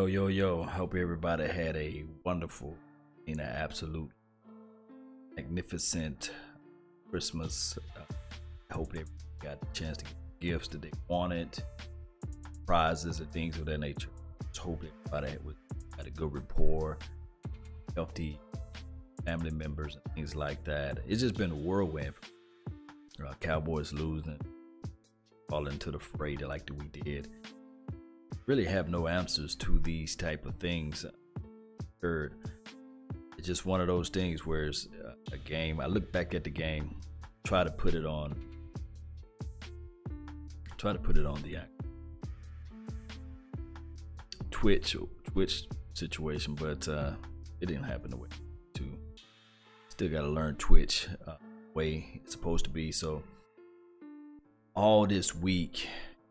Yo. Hope everybody had a wonderful, an absolute magnificent Christmas. I hope they got the chance to get gifts that they wanted, prizes and things of that nature. Just hope everybody had a good rapport, healthy family members and things like that. It's just been a whirlwind. Cowboys losing, falling into the fray like we did. Really have no answers to these type of things. It's just one of those things where it's a game. I look back at the game, try to put it on the Twitch situation, but it didn't happen the way to. Still got to learn Twitch way it's supposed to be. So all this week,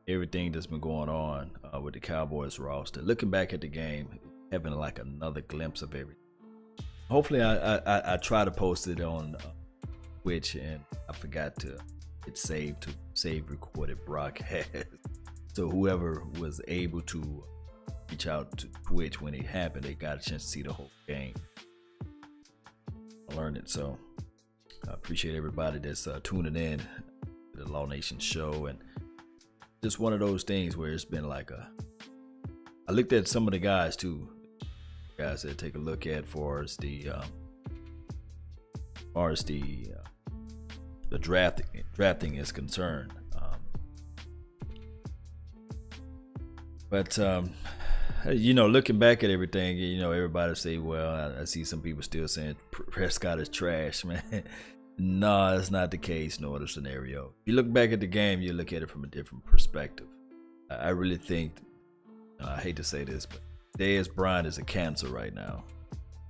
everything that's been going on with the Cowboys roster, looking back at the game, having like another glimpse of everything. Hopefully I try to post it on Twitch, and I forgot to hit save recorded broadcast. So whoever was able to reach out to Twitch when it happened, they got a chance to see the whole game. I learned it. So I appreciate everybody that's tuning in to the Law Nation show. And just one of those things where it's been like I looked at some of the guys too, guys that take a look at for as the drafting is concerned. But you know, looking back at everything, you know, everybody say, well, I see some people still saying Prescott is trash, man. No, that's not the case. No other scenario. If you look back at the game, you look at it from a different perspective. I really think, I hate to say this, but Dez Bryant is a cancer right now.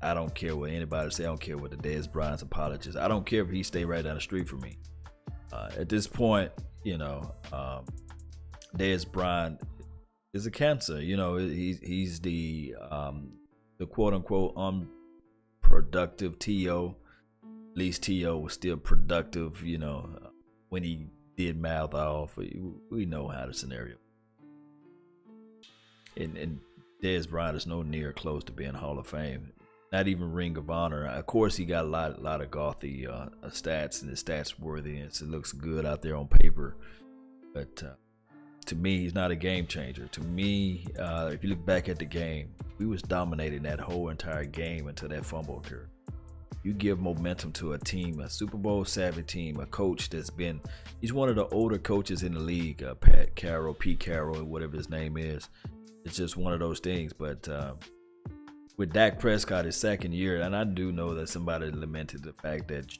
I don't care what anybody say. I don't care what the Dez Bryant's apologies. I don't care if he stay right down the street from me. At this point, you know, Dez Bryant is a cancer. You know, he's the quote unquote unproductive TO. At least T.O. was still productive, you know, when he did mouth off. We know how the scenario. And Dez Bryant is no near close to being Hall of Fame. Not even Ring of Honor. Of course, he got a lot of gothy stats, and his stats worthy, and it looks good out there on paper. But to me, he's not a game changer. To me, if you look back at the game, we was dominating that whole entire game until that fumble occurred. You give momentum to a team, a Super Bowl savvy team, a coach he's one of the older coaches in the league, Pete Carroll, whatever his name is. It's just one of those things. But with Dak Prescott, his second year, and I do know that somebody lamented the fact that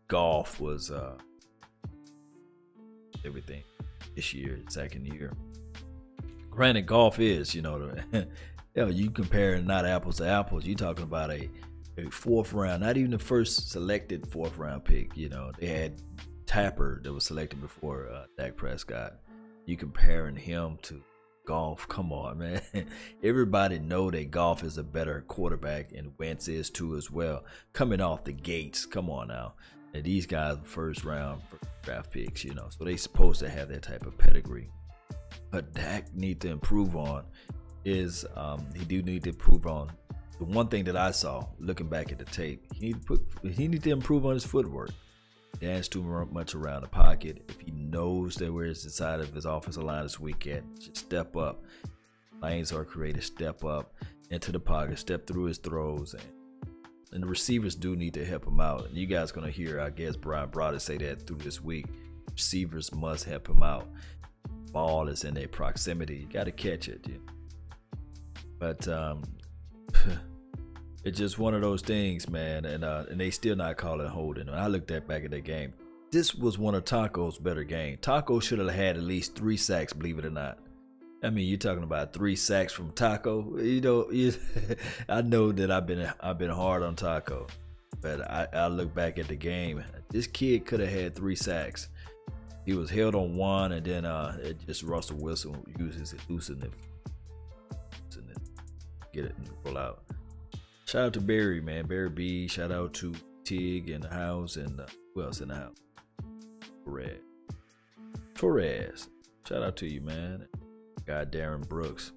golf was everything this year, second year. Granted, golf is, you know, you comparing not apples to apples. You're talking about a fourth round, not even the first selected fourth round pick. You know, they had Tapper that was selected before Dak Prescott. You comparing him to golf? Come on, man. Everybody know that golf is a better quarterback, and Wentz is too as well. Coming off the gates, come on now. And these guys are first round draft picks, you know, so they supposed to have that type of pedigree. But Dak need to improve on is he do need to improve on. The one thing that I saw looking back at the tape, he need to improve on his footwork. Dance too much around the pocket. If he knows that where it's the side of his offensive line this weekend, just step up. Lanes are created, step up into the pocket, step through his throws, and the receivers do need to help him out. And you guys gonna hear, I guess, Brian Broader say that through this week. Receivers must help him out. Ball is in their proximity. You got to catch it. Yeah. But it's just one of those things, man, and they still not calling holding. When I looked back at that game, this was one of Taco's better games. Taco should have had at least 3 sacks, believe it or not. I mean, you're talking about 3 sacks from Taco. You know, I know that I've been hard on Taco, but I look back at the game. This kid could have had 3 sacks. He was held on 1, and then it just Russell Wilson uses it, loosen it, get it and roll out. Shout out to Barry, man. Barry B. Shout out to Tig in the house, and who else in the house? Torres. Shout out to you, man. Guy Darren Brooks.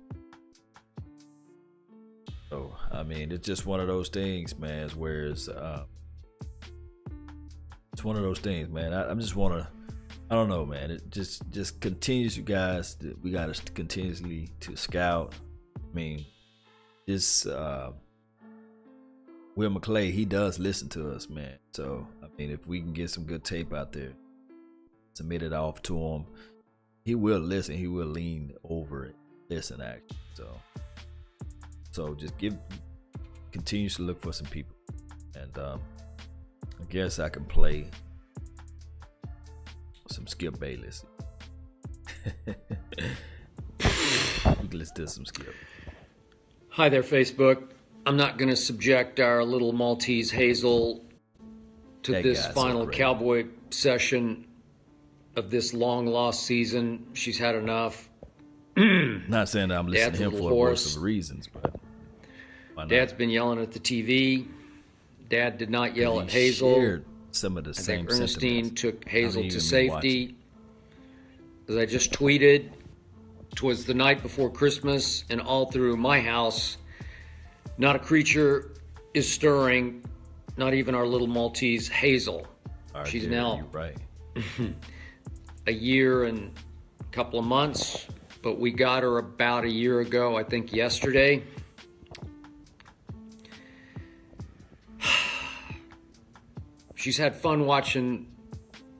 So I mean, it's just one of those things, man. It's one of those things, man. I'm just wanna, I don't know, man. It just continues, you guys. We got to continuously to scout. I mean, this Will McClay, he does listen to us, man. So I mean, if we can get some good tape out there, submit it off to him, he will listen. He will lean over it, listen, actually. So just continues to look for some people, and I guess I can play some Skip Bayless. Let's do some Skip. Hi there, Facebook. I'm not going to subject our little Maltese Hazel to this final Cowboy session of this long lost season. She's had enough. Not saying that I'm listening to him for a worse of reasons, but Dad's been yelling at the TV. Dad did not yell at Hazel. Some of the same Ernestine took Hazel to safety. As I just tweeted, 'twas the night before Christmas, and all through my house, not a creature is stirring, not even our little Maltese Hazel. She's now a year and a couple of months, but we got her about a year ago, I think yesterday. She's had fun watching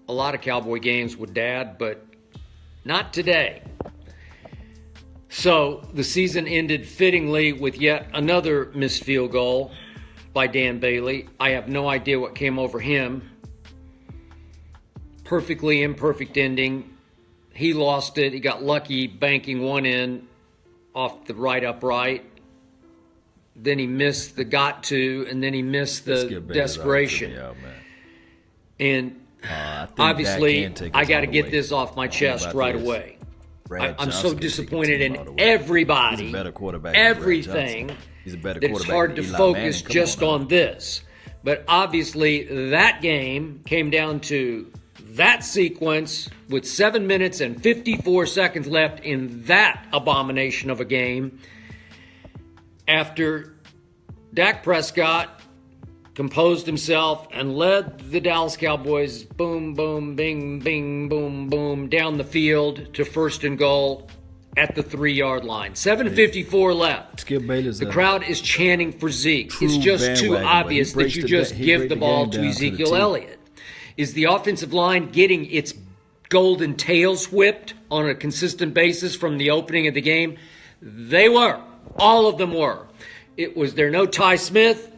a lot of Cowboy games with Dad, but not today. So the season ended fittingly with yet another missed field goal by Dan Bailey. I have no idea what came over him. Perfectly imperfect ending. He lost it. He got lucky banking one in off the right upright. Then he missed the got to, and then he missed the desperation. And obviously, I got to get this off my chest right away. I'm so disappointed in everybody, everything, that it's hard to focus just on this. But obviously, that game came down to that sequence with 7 minutes and 54 seconds left in that abomination of a game. After Dak Prescott composed himself and led the Dallas Cowboys boom, boom, bing, bing, boom, boom down the field to 1st and goal at the 3-yard line. 7:54 left. Skip Bayless, the crowd is chanting for Zeke. It's just too obvious that you just give the ball to Ezekiel Elliott. Is the offensive line getting its golden tails whipped on a consistent basis from the opening of the game? They were. All of them were. Was there no Ty Smith,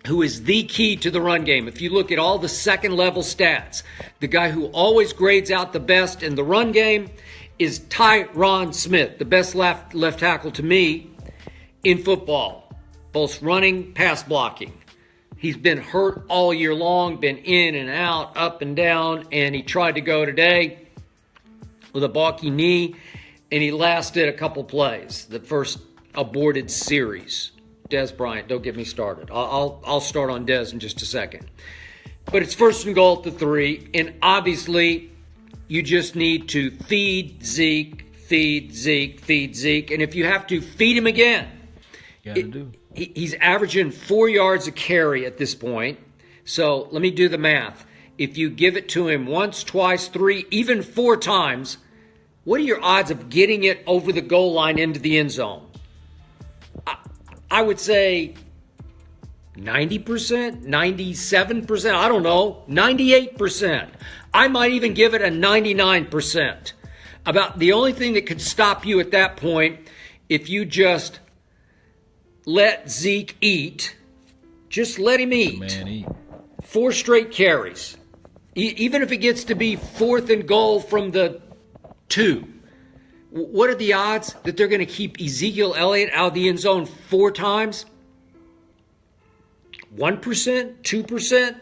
who is the key to the run game? If you look at all the second-level stats, the guy who always grades out the best in the run game is Tyron Smith, the best left tackle to me in football, both running, pass blocking. He's been hurt all year long, been in and out, up and down, and he tried to go today with a balky knee, and he lasted a couple plays. The first aborted series. Dez Bryant, don't get me started. I'll start on Dez in just a second. But it's 1st and goal at the 3, and obviously you just need to feed Zeke, feed Zeke, feed Zeke, and if you have to, feed him again. He's averaging 4 yards a carry at this point. So let me do the math. If you give it to him once, twice, 3, even 4 times, what are your odds of getting it over the goal line into the end zone? I would say 90%, 97%, I don't know, 98%. I might even give it a 99%. About the only thing that could stop you at that point, if you just let Zeke eat, just let him eat. Man, eat. 4 straight carries. Even if it gets to be 4th and goal from the 2. What are the odds that they're going to keep Ezekiel Elliott out of the end zone 4 times? 1%? 2%?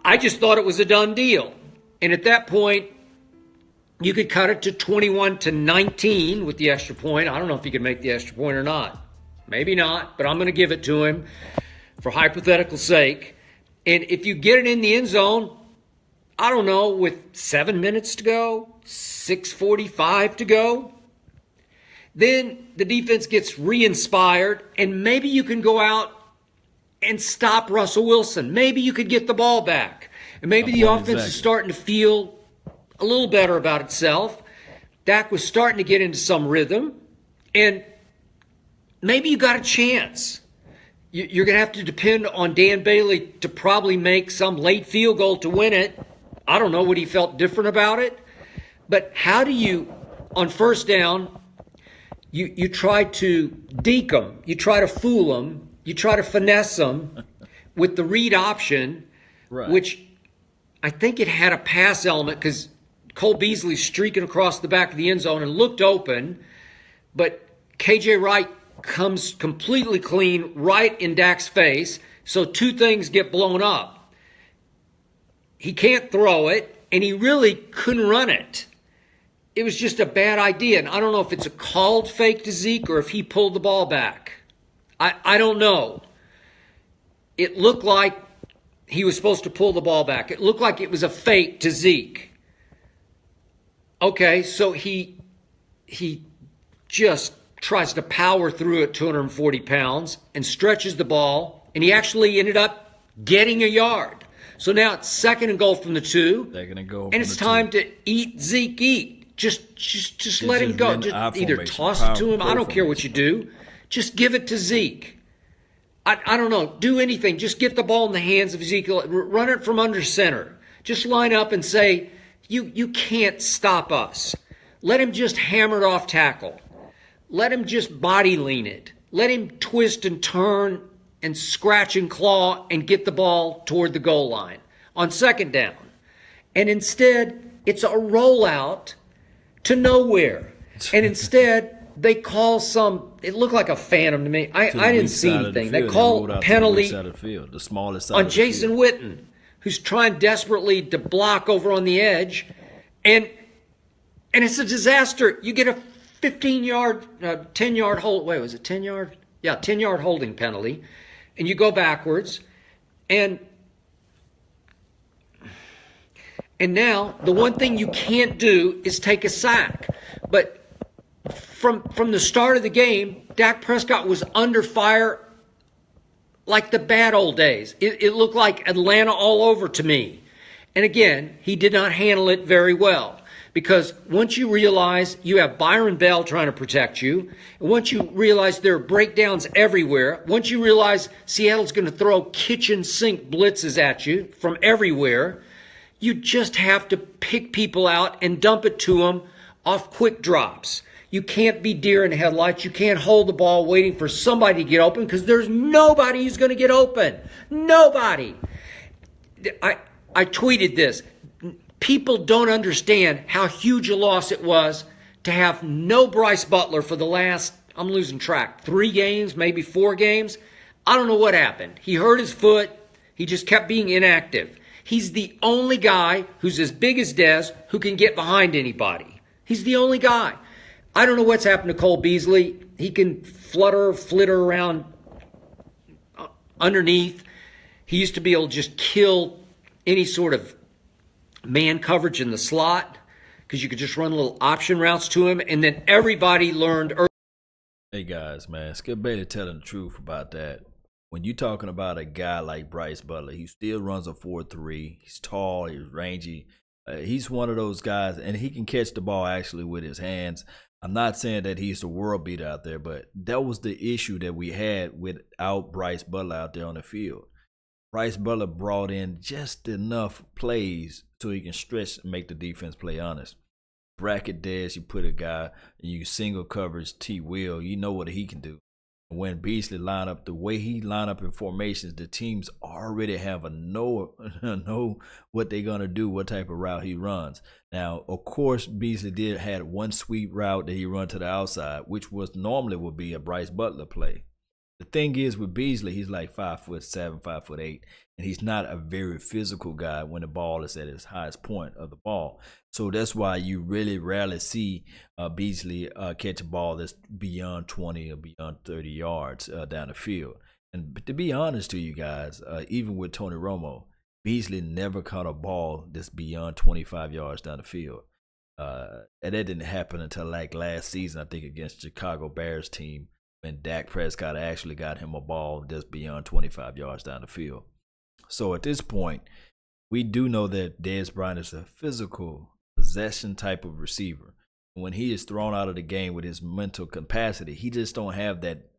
I just thought it was a done deal. And at that point, you could cut it to 21-19 with the extra point. I don't know if he could make the extra point or not. Maybe not, but I'm going to give it to him for hypothetical sake. And if you get it in the end zone, I don't know, with 7 minutes to go, 6:45 to go, Then the defense gets re-inspired, and maybe you can go out and stop Russell Wilson. Maybe you could get the ball back. And maybe the offense is starting to feel a little better about itself. Dak was starting to get into some rhythm. And maybe you got a chance. You're going to have to depend on Dan Bailey to probably make some late field goal to win it. I don't know what he felt different about it. But how do you, on first down, you try to deke them, you try to fool them, you try to finesse them with the read option, right, which I think it had a pass element because Cole Beasley's streaking across the back of the end zone and looked open, but KJ Wright comes completely clean right in Dak's face, so two things get blown up. He can't throw it, and he really couldn't run it. It was just a bad idea, and I don't know if it's a called fake to Zeke or if he pulled the ball back. I don't know. It looked like he was supposed to pull the ball back. It looked like it was a fake to Zeke. Okay, so he just tries to power through at 240 pounds and stretches the ball, and he actually ended up getting a yard. So now it's 2nd and goal from the 2. They're gonna go, and it's time to eat Zeke, eat. Just let him go. Just either toss it to him. I don't care what you do. Just give it to Zeke. I don't know. Do anything. Just get the ball in the hands of Ezekiel. Run it from under center. Just line up and say, you can't stop us. Let him just hammer it off tackle. Let him just body lean it. Let him twist and turn and scratch and claw and get the ball toward the goal line on 2nd down. And instead, it's a rollout to nowhere. And instead, they call some, it looked like a phantom to me. I didn't see anything. They call a penalty the smallest side on Jason Witten, who's trying desperately to block over on the edge. And it's a disaster. You get a 15-yard, 10-yard hold. Wait, was it 10-yard? Yeah, 10-yard holding penalty. And you go backwards. And now the one thing you can't do is take a sack. But from the start of the game, Dak Prescott was under fire like the bad old days. It looked like Atlanta all over to me. And again, he did not handle it very well. Because once you realize you have Byron Bell trying to protect you, and once you realize there are breakdowns everywhere, once you realize Seattle's going to throw kitchen sink blitzes at you from everywhere, you just have to pick people out and dump it to them off quick drops. You can't be deer in headlights. You can't hold the ball waiting for somebody to get open because there's nobody who's going to get open. Nobody. I tweeted this. People don't understand how huge a loss it was to have no Bryce Butler for the last, I'm losing track, 3 games, maybe 4 games. I don't know what happened. He hurt his foot. He just kept being inactive. He's the only guy who's as big as Dez who can get behind anybody. He's the only guy. I don't know what's happened to Cole Beasley. He can flitter around underneath. He used to be able to just kill any sort of man coverage in the slot because you could just run little option routes to him, and then everybody learned early. Hey guys, man, Skip Bayless telling the truth about that. When you're talking about a guy like Bryce Butler, he still runs a 4.3. He's tall, he's rangy. He's one of those guys, and he can catch the ball actually with his hands. I'm not saying that he's the world beater out there, but that was the issue that we had without Bryce Butler out there on the field. Bryce Butler brought in just enough plays so he can stretch and make the defense play honest. Bracket Dez, you put a guy, and you single coverage T. Will, you know what he can do. When Beasley line up, the way he line up in formations, the teams already have a know what they're going to do, what type of route he runs. Now, of course, Beasley had one sweep route that he run to the outside, which was normally would be a Bryce Butler play. The thing is with Beasley, he's like 5'7", 5'8", and he's not a very physical guy when the ball is at its highest point of the ball. So that's why you really rarely see Beasley catch a ball that's beyond 20 or beyond 30 yards down the field. And to be honest to you guys, even with Tony Romo, Beasley never caught a ball that's beyond 25 yards down the field. And that didn't happen until like last season, I think, against Chicago Bears team, when Dak Prescott actually got him a ball just beyond 25 yards down the field. So at this point, we do know that Dez Bryant is a physical possession type of receiver. When he is thrown out of the game with his mental capacity, he just don't have that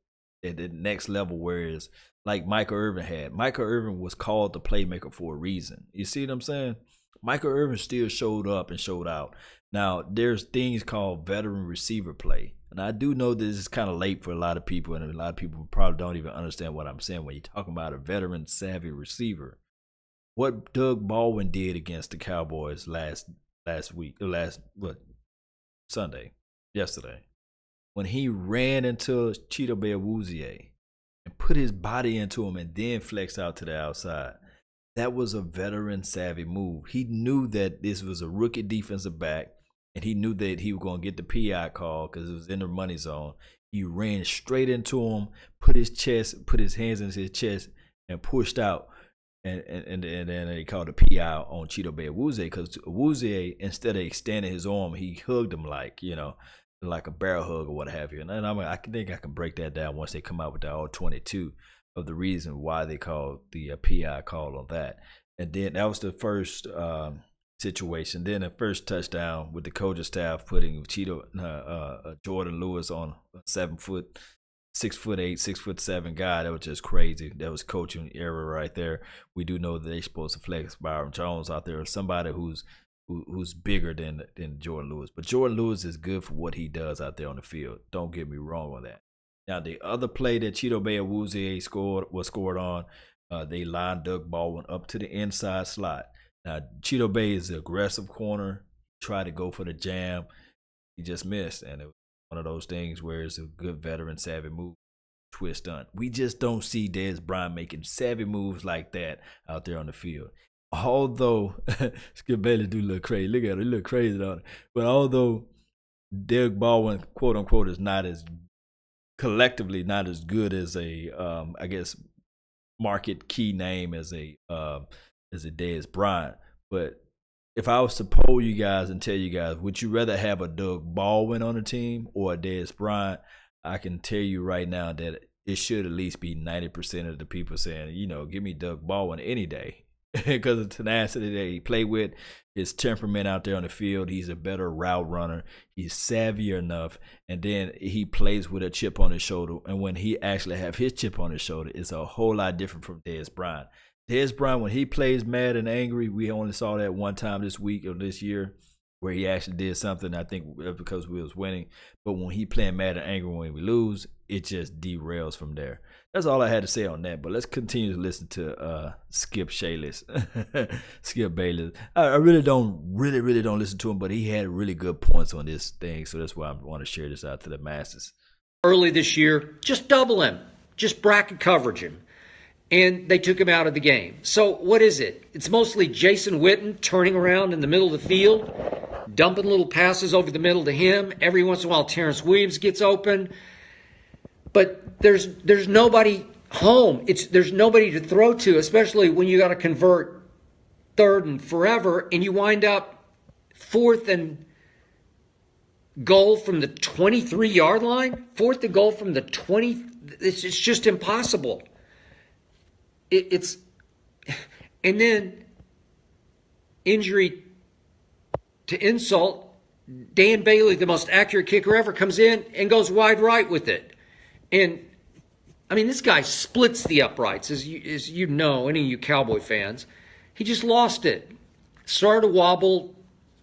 at the next level, whereas like Michael Irvin had. Michael Irvin was called the playmaker for a reason. You see what I'm saying? Michael Irvin still showed up and showed out. Now, there's things called veteran receiver play. And I do know this is kind of late for a lot of people, and a lot of people probably don't even understand what I'm saying when you're talking about a veteran savvy receiver. What Doug Baldwin did against the Cowboys yesterday, when he ran into Chidobe Awuzie and put his body into him and then flexed out to the outside, that was a veteran savvy move. He knew that this was a rookie defensive back, and he knew that he was going to get the PI call because it was in the money zone. He ran straight into him, put his hands in his chest, and pushed out. And then they called the PI on Chidobe Awuzie, because Awuzie, instead of extending his arm, he hugged him like a barrel hug or what have you. And I think I can break that down once they come out with the all 22 of the reason why they called the PI call on that. And then that was the first situation. Then the first touchdown with the coaching staff putting Jordan Lewis on 7 foot, 6'8", 6'7" guy. That was just crazy. That was coaching error right there. We do know that they're supposed to flex Byron Jones out there, or somebody who's bigger than Jordan Lewis. But Jordan Lewis is good for what he does out there on the field. Don't get me wrong on that. Now, the other play that Chidobe Awuzie was scored on, they lined Doug Baldwin up to the inside slot. Now, Chidobe is an aggressive corner. Tried to go for the jam. He just missed. And it was one of those things where it's a good veteran savvy move. Twist done. We just don't see Dez Bryant making savvy moves like that out there on the field. Although Skip Bayless do look crazy. Look at it. He look crazy on it. But although Doug Baldwin, quote unquote, is not as collectively not as good as a I guess market key name as a Dez Bryant. But if I was to poll you guys and tell you guys, would you rather have a Doug Baldwin on the team or a Dez Bryant? I can tell you right now that it should at least be 90% of the people saying, give me Doug Baldwin any day. Because of the tenacity that he played with, his temperament out there on the field. He's a better route runner. He's savvy enough, and then he plays with a chip on his shoulder. And when he actually have his chip on his shoulder, it's a whole lot different from Dez Bryant. Dez Bryant, when he plays mad and angry, we only saw that one time this week or this year, where he actually did something, I think because we was winning. But when he playing mad and angry when we lose, it just derails from there. That's all I had to say on that. But let's continue to listen to Skip Bayless. Skip Bayless. I really don't listen to him, but he had really good points on this thing. So that's why I want to share this out to the masses. Early this year, just double him. Just bracket coverage him. And they took him out of the game. So what is it? It's mostly Jason Witten turning around in the middle of the field, dumping little passes over the middle to him. Every once in a while, Terrence Williams gets open. But there's nobody home. There's nobody to throw to, especially when you got to convert 3rd and forever, and you wind up 4th and goal from the 23-yard line. 4th and goal from the 20. It's just impossible. And then injury to insult, Dan Bailey, the most accurate kicker ever, comes in and goes wide right with it. And, I mean, this guy splits the uprights, as you know, any of you Cowboy fans. He just lost it. Started to wobble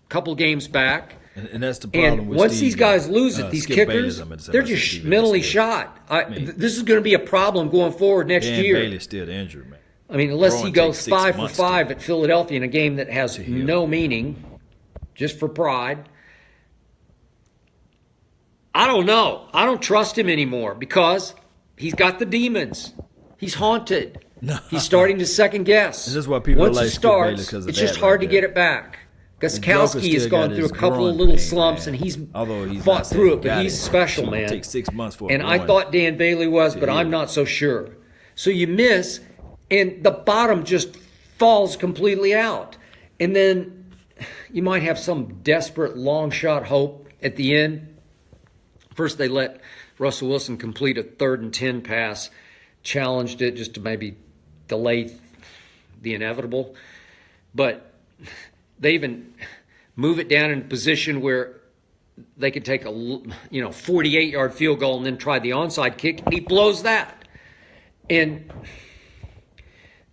a couple games back. And that's the problem with once these guys lose it, these kickers, they're just mentally shot. This is going to be a problem going forward next year. Bailey's still injured, man. I mean, unless he goes 5 for 5 at Philadelphia in a game that has no meaning, just for pride. I don't know. I don't trust him anymore because he's got the demons. He's haunted. No. He's starting to second guess. This is why people Once like it starts, it's just hard to get it back. Gostkowski has gone through a couple of little slumps, and he's fought through it, but he's special, man. It'll take 6 months for and I thought Dan Bailey was, but I'm not so sure. So you miss, and the bottom just falls completely out. And then you might have some desperate long shot hope at the end. First, they let Russell Wilson complete a 3rd and 10 pass, challenged it just to maybe delay the inevitable. But they even move it down in a position where they could take a 48-yard field goal and then try the onside kick, and he blows that. And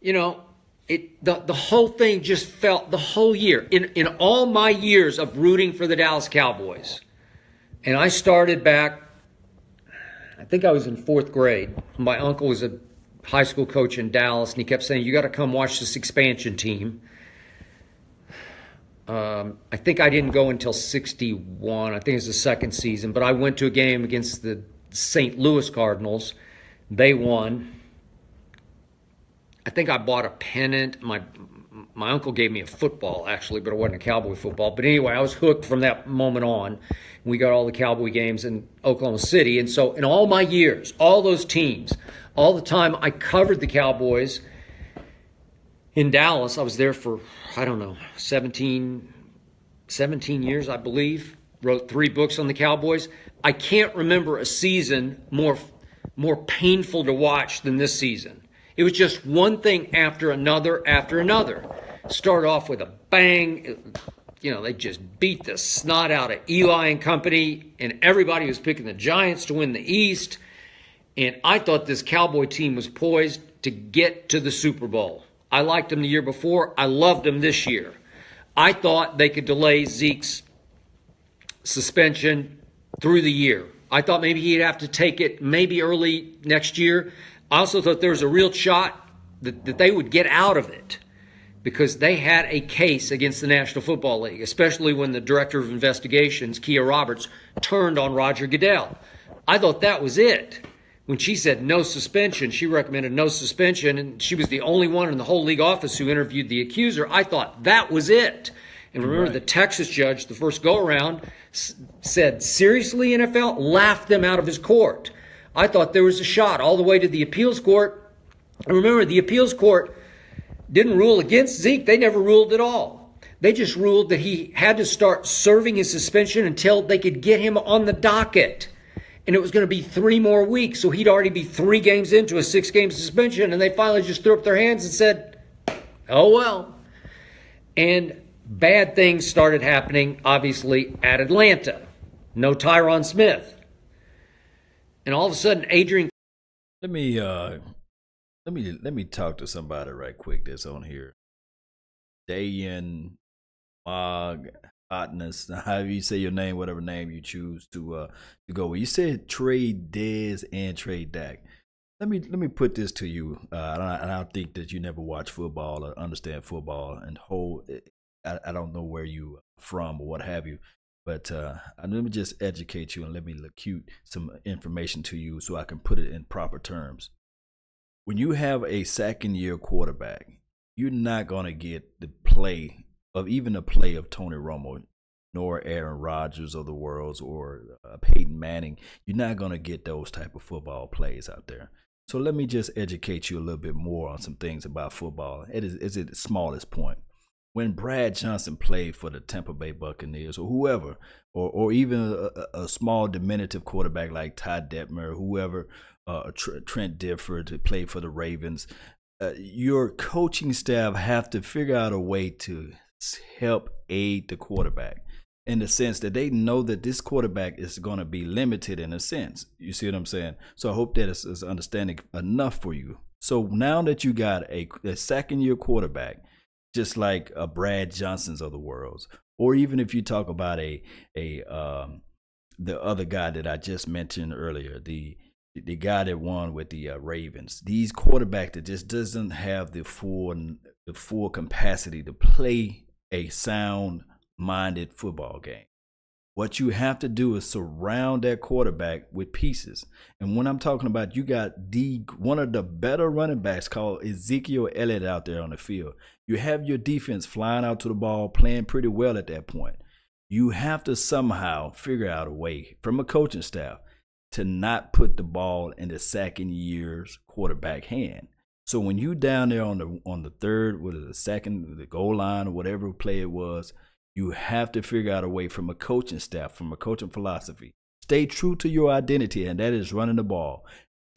the whole thing just felt, the whole year, in all my years of rooting for the Dallas Cowboys, and I started back, I think I was in 4th grade. My uncle was a high school coach in Dallas, and he kept saying, you got to come watch this expansion team. I think I didn't go until 61. I think it was the 2nd season. But I went to a game against the St. Louis Cardinals. They won. I think I bought a pennant. My uncle gave me a football, actually, but it wasn't a Cowboy football. But anyway, I was hooked from that moment on. We got all the Cowboy games in Oklahoma City. And so in all my years, all those teams, all the time I covered the Cowboys in Dallas. I was there for, 17 years, I believe. Wrote 3 books on the Cowboys. I can't remember a season more painful to watch than this season. It was just one thing after another after another. Started off with a bang. They just beat the snot out of Eli and company, and everybody was picking the Giants to win the East. And I thought this Cowboy team was poised to get to the Super Bowl. I liked them the year before. I loved them this year. I thought they could delay Zeke's suspension through the year. I thought maybe he'd have to take it maybe early next year. I also thought there was a real shot that they would get out of it because they had a case against the National Football League, especially when the Director of Investigations, Kia Roberts, turned on Roger Goodell. I thought that was it. When she said no suspension, she recommended no suspension, and she was the only one in the whole league office who interviewed the accuser. I thought that was it. And remember, the Texas judge, the first go-around, said, seriously, NFL? Laughed them out of his court. I thought there was a shot all the way to the appeals court. And remember, the appeals court didn't rule against Zeke. They never ruled at all. They just ruled that he had to start serving his suspension until they could get him on the docket. And it was going to be 3 more weeks, so he'd already be 3 games into a 6-game suspension. And they finally just threw up their hands and said, oh, well. And bad things started happening, obviously, at Atlanta. No Tyron Smith. And all of a sudden, Adrian. Let me talk to somebody right quick that's on here. Dayan Mog Hotness, however you say your name, whatever name you choose to go with. You said trade Dez and trade Dak. Let me put this to you. I don't think that you never watch football or understand football and I don't know where you from or what have you. But let me just educate you and let me locute some information to you so I can put it in proper terms. When you have a 2nd-year quarterback, you're not going to get the play of even the play of Tony Romo, nor Aaron Rodgers of the world, or Peyton Manning. You're not going to get those type of football plays out there. So let me just educate you a little bit more on some things about football. It is at the smallest point. When Brad Johnson played for the Tampa Bay Buccaneers or whoever, or even a small diminutive quarterback like Todd Detmer, whoever, Trent Dilfer to play for the Ravens, your coaching staff have to figure out a way to help aid the quarterback in the sense that they know that this quarterback is going to be limited in a sense. You see what I'm saying? So I hope that is understanding enough for you. So now that you got a 2nd-year quarterback, just like a Brad Johnson's of the world, or even if you talk about the other guy that I just mentioned earlier, the guy that won with the Ravens, these quarterbacks that just doesn't have the full capacity to play a sound-minded football game. What you have to do is surround that quarterback with pieces. And when I'm talking about, you got one of the better running backs called Ezekiel Elliott out there on the field. You have your defense flying out to the ball, playing pretty well at that point. You have to somehow figure out a way from a coaching staff to not put the ball in the 2nd-year's quarterback hand. So when you down there on the 3rd, the 2nd, the goal line or whatever play it was, You have to figure out a way from a coaching staff, from a coaching philosophy. Stay true to your identity, and that is running the ball.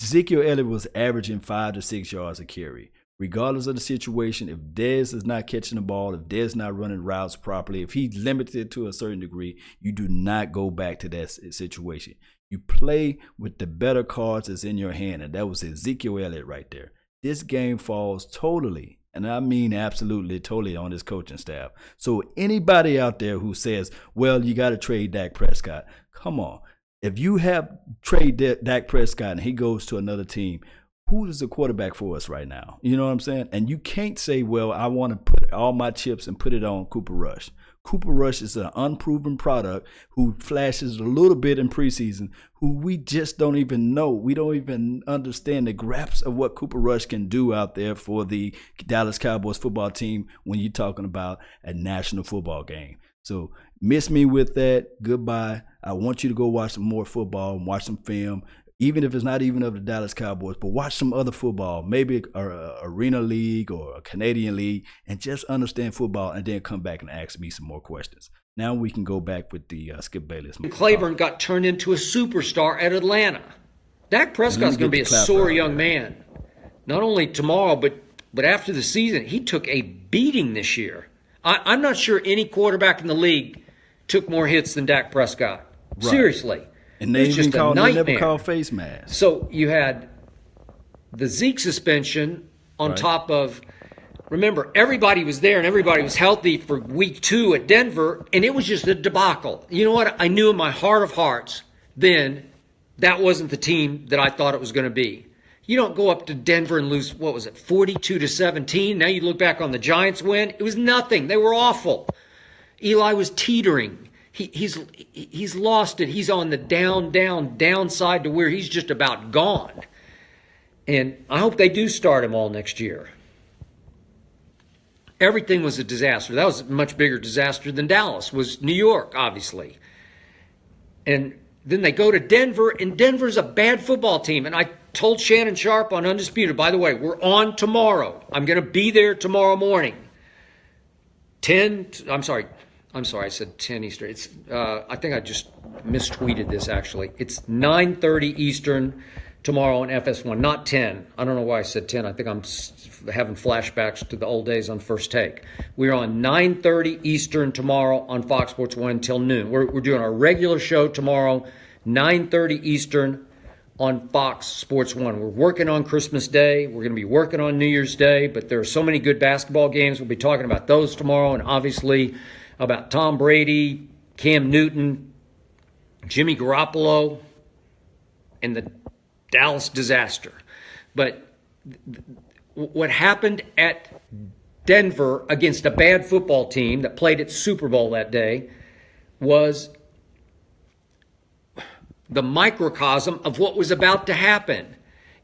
Ezekiel Elliott was averaging 5 to 6 yards a carry. Regardless of the situation, if Dez is not catching the ball, if Dez is not running routes properly, if he's limited to a certain degree, you do not go back to that situation. You play with the better cards that's in your hand, and that was Ezekiel Elliott right there. This game falls totally, and I mean absolutely totally, on his coaching staff. So anybody out there who says, well, you got to trade Dak Prescott, come on. If you have trade Dak Prescott and he goes to another team, who is the quarterback for us right now? You know what I'm saying? And you can't say, well, I want to put all my chips and put it on Cooper Rush. Cooper Rush is an unproven product who flashes a little bit in preseason, who we just don't even know. We don't even understand the grasp of what Cooper Rush can do out there for the Dallas Cowboys football team when you're talking about a national football game. So miss me with that. Goodbye. I want you to go watch some more football and watch some film. Even if it's not even of the Dallas Cowboys, but watch some other football, maybe an arena league or a Canadian league, and just understand football, and then come back and ask me some more questions. Now we can go back with the Skip Bayless. Claiborne got turned into a superstar at Atlanta. Dak Prescott's going to be a sore young man. Not only tomorrow, but after the season. He took a beating this year. I'm not sure any quarterback in the league took more hits than Dak Prescott. Right. Seriously. And they never call face mask. So you had the Zeke suspension on top of, remember, everybody was there and everybody was healthy for week 2 at Denver, and it was just a debacle. You know what? I knew in my heart of hearts then that wasn't the team that I thought it was going to be. You don't go up to Denver and lose, what was it, 42-17. Now you look back on the Giants win. It was nothing. They were awful. Eli was teetering. He's lost it. He's on the downside to where he's just about gone. And I hope they do start him all next year. Everything was a disaster. That was a much bigger disaster than Dallas was New York, obviously. And then they go to Denver, and Denver's a bad football team. And I told Shannon Sharp on Undisputed, by the way, we're on tomorrow. I'm going to be there tomorrow morning. I'm sorry, I said 10 Eastern. It's I think I just mistweeted this, actually. It's 9:30 Eastern tomorrow on FS1, not 10. I don't know why I said 10. I think I'm having flashbacks to the old days on First Take. We're on 9:30 Eastern tomorrow on Fox Sports 1 until noon. We're doing our regular show tomorrow, 9:30 Eastern on Fox Sports 1. We're working on Christmas Day. We're going to be working on New Year's Day, but there are so many good basketball games. We'll be talking about those tomorrow, and obviously about Tom Brady, Cam Newton, Jimmy Garoppolo, and the Dallas disaster. But what happened at Denver against a bad football team that played at Super Bowl that day was the microcosm of what was about to happen.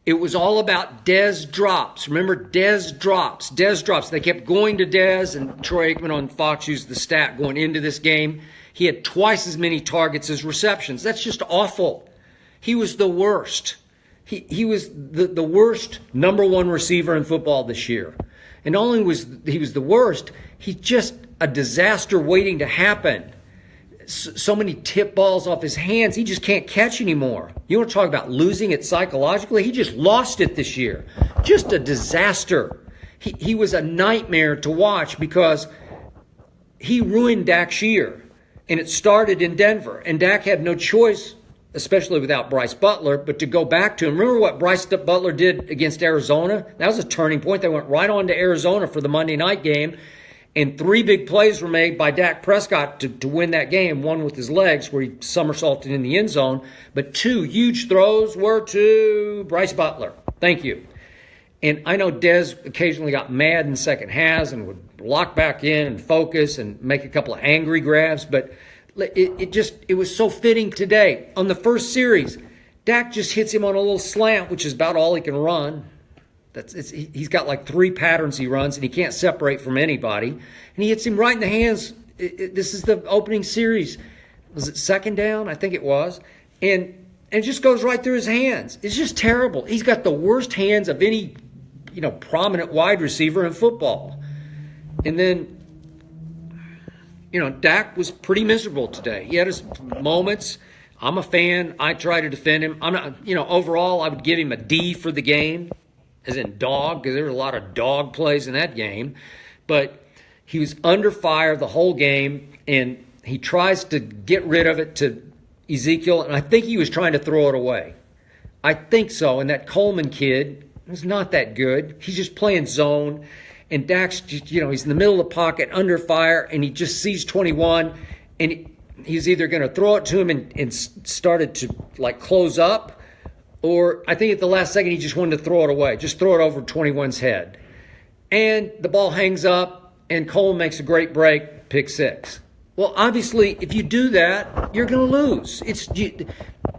It was all about Dez drops. Remember, Dez drops. Dez drops. They kept going to Dez, and Troy Aikman on Fox used the stat going into this game. He had twice as many targets as receptions. That's just awful. He was the worst. He was the worst number 1 receiver in football this year. And not only was he the worst, he's just a disaster waiting to happen. So many tip balls off his hands, he just can't catch anymore. You want to talk about losing it psychologically? He just lost it this year. Just a disaster. He was a nightmare to watch because he ruined Dak's year. And it started in Denver. And Dak had no choice, especially without Bryce Butler, but to go back to him. Remember what Bryce Butler did against Arizona? That was a turning point. They went right on to Arizona for the Monday night game. And 3 big plays were made by Dak Prescott to win that game. One with his legs where he somersaulted in the end zone. But 2 huge throws were to Bryce Butler. Thank you. And I know Dez occasionally got mad in second halves and would lock back in and focus and make a couple of angry grabs. But it was so fitting today. On the first series, Dak just hits him on a little slant, which is about all he can run. He's got like 3 patterns he runs, and he can't separate from anybody. And he hits him right in the hands. This is the opening series. Was it second down? I think it was. And it just goes right through his hands. It's just terrible. He's got the worst hands of any, prominent wide receiver in football. And then Dak was pretty miserable today. He had his moments. I'm a fan. I try to defend him. I'm not, overall, I would give him a D for the game, as in dog, because there were a lot of dog plays in that game. But he was under fire the whole game, and he tries to get rid of it to Ezekiel, and I think he was trying to throw it away. I think so. And that Coleman kid was not that good. He's just playing zone. And Dak's just, he's in the middle of the pocket, under fire, and he just sees 21, and he's either going to throw it to him and started to, close up, or I think at the last second he just wanted to throw it away, just throw it over 21's head. And the ball hangs up, and Coleman makes a great break, pick six. Well, obviously, if you do that, you're going to lose.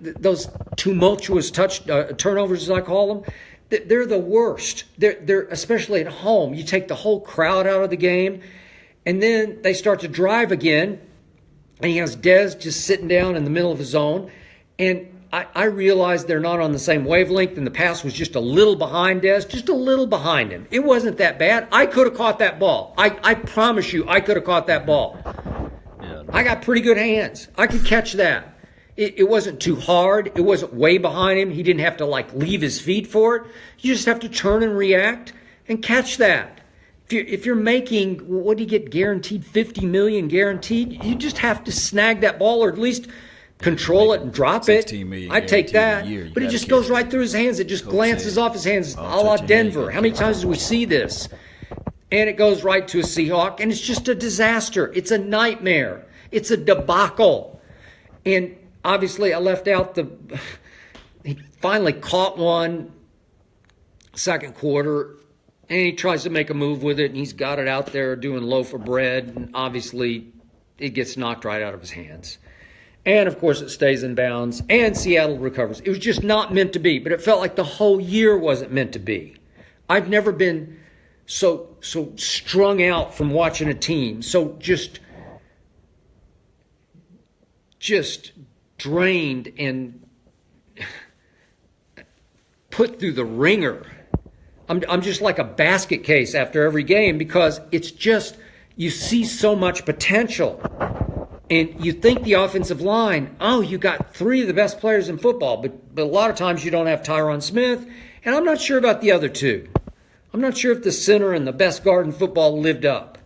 Those tumultuous turnovers, as I call them, they're the worst. They're especially at home. You take the whole crowd out of the game, and then they start to drive again, and he has Dez just sitting down in the middle of his zone. And I realize they're not on the same wavelength, and the pass was just a little behind Dez, just a little behind him. It wasn't that bad. I could have caught that ball. I promise you, I could have caught that ball. Yeah, no. I got pretty good hands. I could catch that. It wasn't too hard. It wasn't way behind him. He didn't have to leave his feet for it. You just have to turn and react and catch that. If you're making, what do you get guaranteed? $50 million guaranteed. You just have to snag that ball, or at least control it and drop it. I'd take that. But it just goes right through his hands. It just glances off his hands, a la Denver. How many times do we see this? And it goes right to a Seahawk, and it's just a disaster. It's a nightmare. It's a debacle. And obviously, I left out he finally caught one second quarter, and he tries to make a move with it, and he's got it out there doing loaf of bread, and obviously it gets knocked right out of his hands. And, of course, it stays in bounds, and Seattle recovers. It was just not meant to be, but it felt like the whole year wasn't meant to be. I've never been so strung out from watching a team, so just drained and put through the ringer. I'm just like a basket case after every game, because it's just, you see so much potential. And you think the offensive line, you got three of the best players in football, but a lot of times you don't have Tyron Smith, and I'm not sure about the other two. I'm not sure if the center and the best guard in football lived up,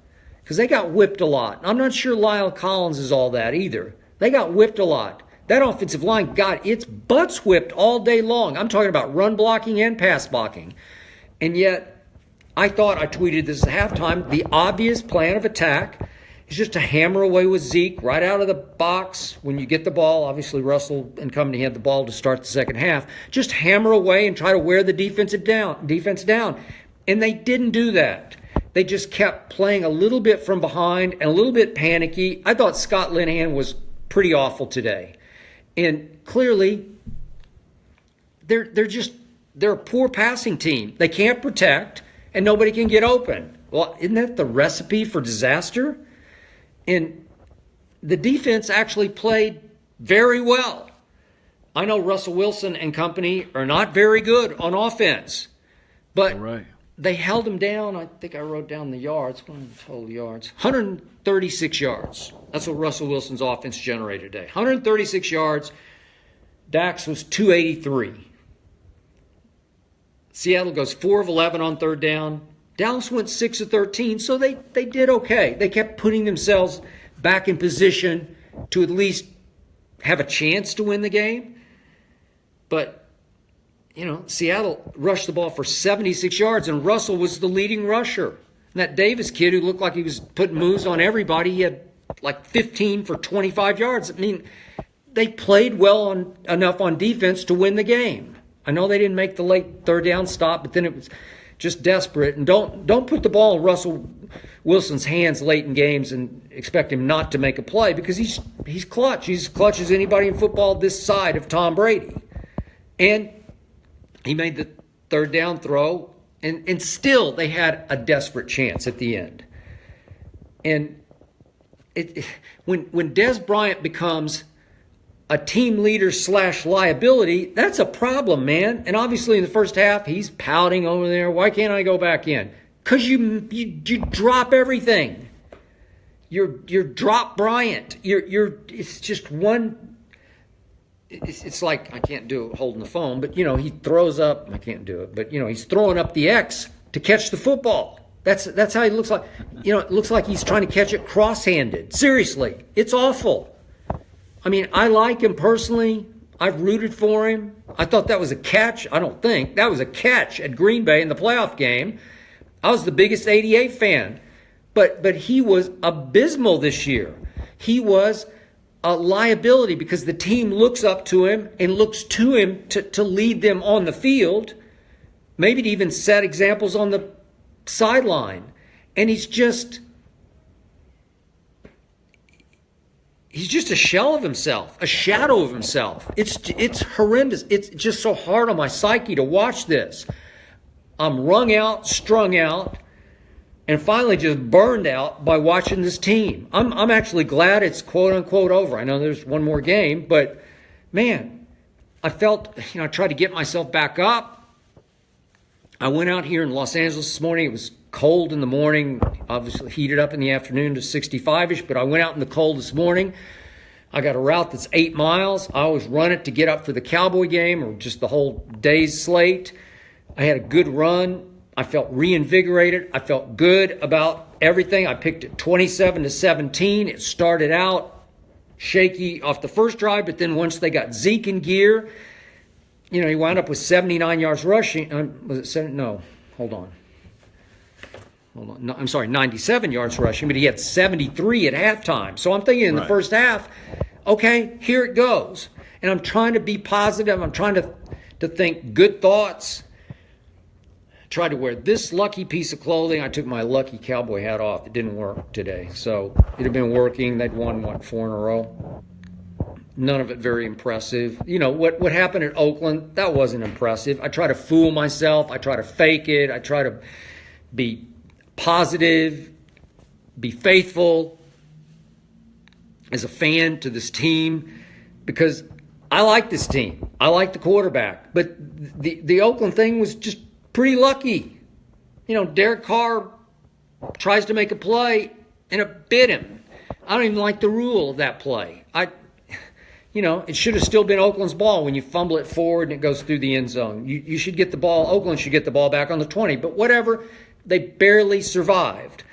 because they got whipped a lot. I'm not sure Lyle Collins is all that either. They got whipped a lot. That offensive line got its butts whipped all day long. I'm talking about run blocking and pass blocking. And yet, I tweeted this at halftime, the obvious plan of attack is just to hammer away with Zeke right out of the box when you get the ball. Obviously, Russell and company had the ball to start the second half. Just hammer away and try to wear the defense down. And they didn't do that. They just kept playing a little bit from behind and a little bit panicky. I thought Scott Linehan was pretty awful today. And clearly, they're a poor passing team. They can't protect, and nobody can get open. Well, isn't that the recipe for disaster? And the defense actually played very well. I know Russell Wilson and company are not very good on offense, but they held him down. I think I wrote down the yards. What are the total yards? 136 yards. That's what Russell Wilson's offense generated today. 136 yards. Dak's was 283. Seattle goes 4 of 11 on third down. Dallas went 6 of 13, so they did okay. They kept putting themselves back in position to at least have a chance to win the game. But, Seattle rushed the ball for 76 yards, and Russell was the leading rusher. And that Davis kid who looked like he was putting moves on everybody, he had 15 for 25 yards. I mean, they played well enough on defense to win the game. I know they didn't make the late third down stop, but then it was just desperate. And don't put the ball in Russell Wilson's hands late in games and expect him not to make a play, because he's clutch. He's as clutch as anybody in football this side of Tom Brady. And he made the third down throw, and still they had a desperate chance at the end. And when Dez Bryant becomes a team leader / liability, that's a problem, man. And obviously in the first half, he's pouting over there. Why can't I go back in? Because you drop everything. You're drop Bryant. It's just one. It's like, I can't do it holding the phone, but he throws up. I can't do it, but he's throwing up the X to catch the football. That's how he looks like. It looks like he's trying to catch it cross-handed. Seriously, it's awful. I mean, I like him personally. I've rooted for him. I thought that was a catch. I don't think. That was a catch at Green Bay in the playoff game. I was the biggest 88 fan. But he was abysmal this year. He was a liability because the team looks up to him and looks to him to lead them on the field, maybe to even set examples on the sideline. And he's just a shell of himself, a shadow of himself. It's horrendous. It's just so hard on my psyche to watch this. I'm wrung out, strung out, and finally just burned out by watching this team. I'm actually glad it's quote-unquote over. I know there's one more game, but, man, I felt, I tried to get myself back up. I went out here in Los Angeles this morning. It was cold in the morning, obviously heated up in the afternoon to 65-ish, but I went out in the cold this morning. I got a route that's 8 miles. I always run it to get up for the Cowboy game or just the whole day's slate. I had a good run. I felt reinvigorated. I felt good about everything. I picked it 27-17. It started out shaky off the first drive, but then once they got Zeke in gear, he wound up with 79 yards rushing. Was it 7? No, hold on. No, I'm sorry, 97 yards rushing, but he had 73 at halftime. So I'm thinking in the first half, okay, here it goes. And I'm trying to be positive. I'm trying to think good thoughts. Tried to wear this lucky piece of clothing. I took my lucky cowboy hat off. It didn't work today. So it had been working. They'd won, 4 in a row. None of it very impressive. What happened at Oakland, that wasn't impressive. I try to fool myself. I try to fake it. I try to be positive, be faithful as a fan to this team because I like this team. I like the quarterback. But the Oakland thing was just pretty lucky. Derek Carr tries to make a play and it bit him. I don't even like the rule of that play. It should have still been Oakland's ball when you fumble it forward and it goes through the end zone. You should get the ball. Oakland should get the ball back on the 20. But whatever, they barely survived.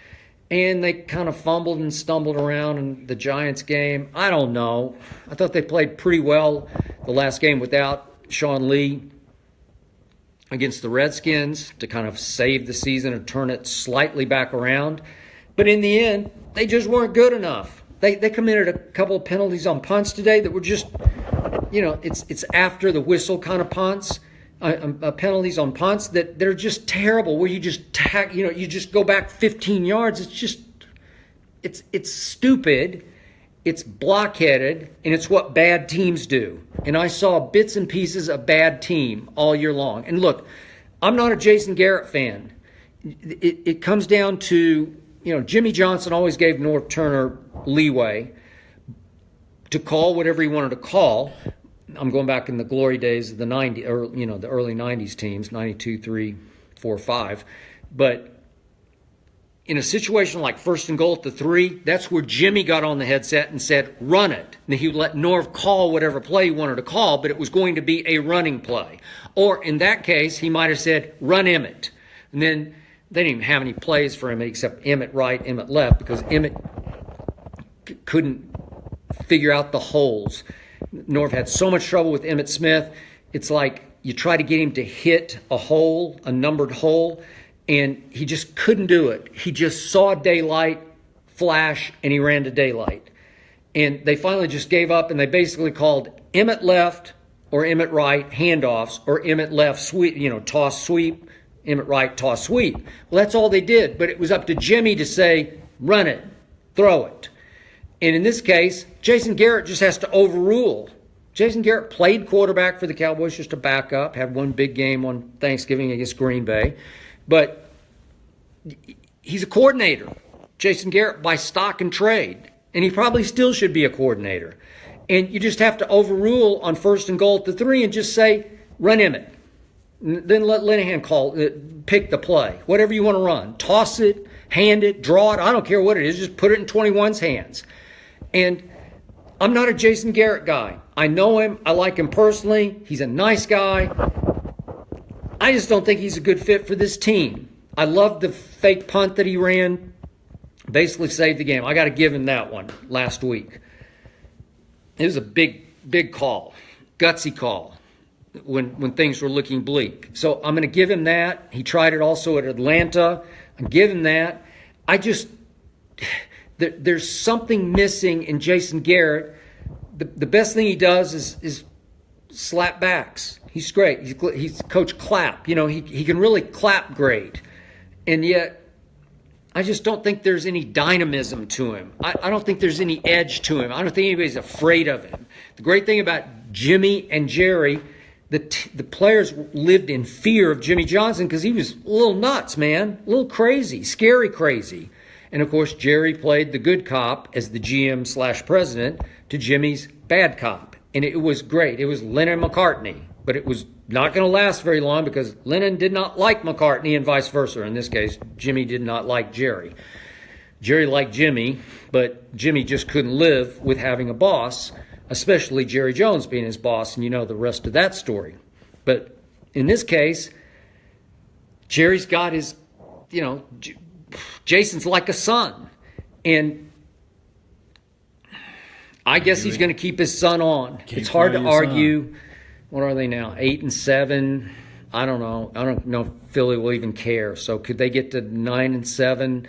And they kind of fumbled and stumbled around in the Giants game. I don't know. I thought they played pretty well the last game without Sean Lee against the Redskins to kind of save the season and turn it slightly back around. But in the end, they just weren't good enough. They committed a couple of penalties on punts today that were just, it's after the whistle kind of punts, penalties on punts that they're just terrible where you just you just go back 15 yards. It's just, it's stupid. It's blockheaded, and it's what bad teams do. And I saw bits and pieces of bad team all year long. And look, I'm not a Jason Garrett fan. It comes down to, Jimmy Johnson always gave North Turner leeway to call whatever he wanted to call. I'm going back in the glory days of the 90s, or the early 90s teams, 92, 3, 4, 5. But in a situation like 1st and goal at the 3, that's where Jimmy got on the headset and said, run it. And he would let Norv call whatever play he wanted to call, but it was going to be a running play. Or in that case, he might have said, run Emmett. And then they didn't even have any plays for Emmett except Emmett right, Emmett left, because Emmett couldn't figure out the holes. Norv had so much trouble with Emmitt Smith. It's like you try to get him to hit a hole, a numbered hole, and he just couldn't do it. He just saw daylight flash, and he ran to daylight. And they finally just gave up, and they basically called Emmett left or Emmett right handoffs, or Emmett left sweep, toss sweep, Emmett right toss sweep. Well, that's all they did, but it was up to Jimmy to say, run it, throw it. And in this case, Jason Garrett just has to overrule. Jason Garrett played quarterback for the Cowboys just to back up, had one big game on Thanksgiving against Green Bay. But he's a coordinator, Jason Garrett, by stock and trade. And he probably still should be a coordinator. And you just have to overrule on 1st and goal at the 3 and just say, run Emmett. Then let Linehan pick the play. Whatever you want to run. Toss it, hand it, draw it. I don't care what it is. Just put it in 21's hands. And I'm not a Jason Garrett guy. I know him. I like him personally. He's a nice guy. I just don't think he's a good fit for this team. I love the fake punt that he ran. Basically saved the game. I got to give him that one last week. It was a big call, gutsy call when things were looking bleak. So I'm going to give him that. He tried it also at Atlanta. I'm giving that. There's something missing in Jason Garrett. The best thing he does is slap backs. He's great. He's Coach Clapp. You know, he can really clap great. And yet, I just don't think there's any dynamism to him. I don't think there's any edge to him. I don't think anybody's afraid of him. The great thing about Jimmy and Jerry, the players lived in fear of Jimmy Johnson because he was a little nuts, man. A little crazy, scary crazy. And, of course, Jerry played the good cop as the GM/president to Jimmy's bad cop. And it was great. It was Lennon-McCartney. But it was not going to last very long because Lennon did not like McCartney and vice versa. In this case, Jimmy did not like Jerry. Jerry liked Jimmy, but Jimmy just couldn't live with having a boss, especially Jerry Jones being his boss, and you know the rest of that story. But in this case, Jerry's got his, you know, Jason's like a son. And I guess he's going to keep his son on. It's hard to argue. What are they now? 8-7. I don't know. I don't know if Philly will even care. So could they get to 9-7?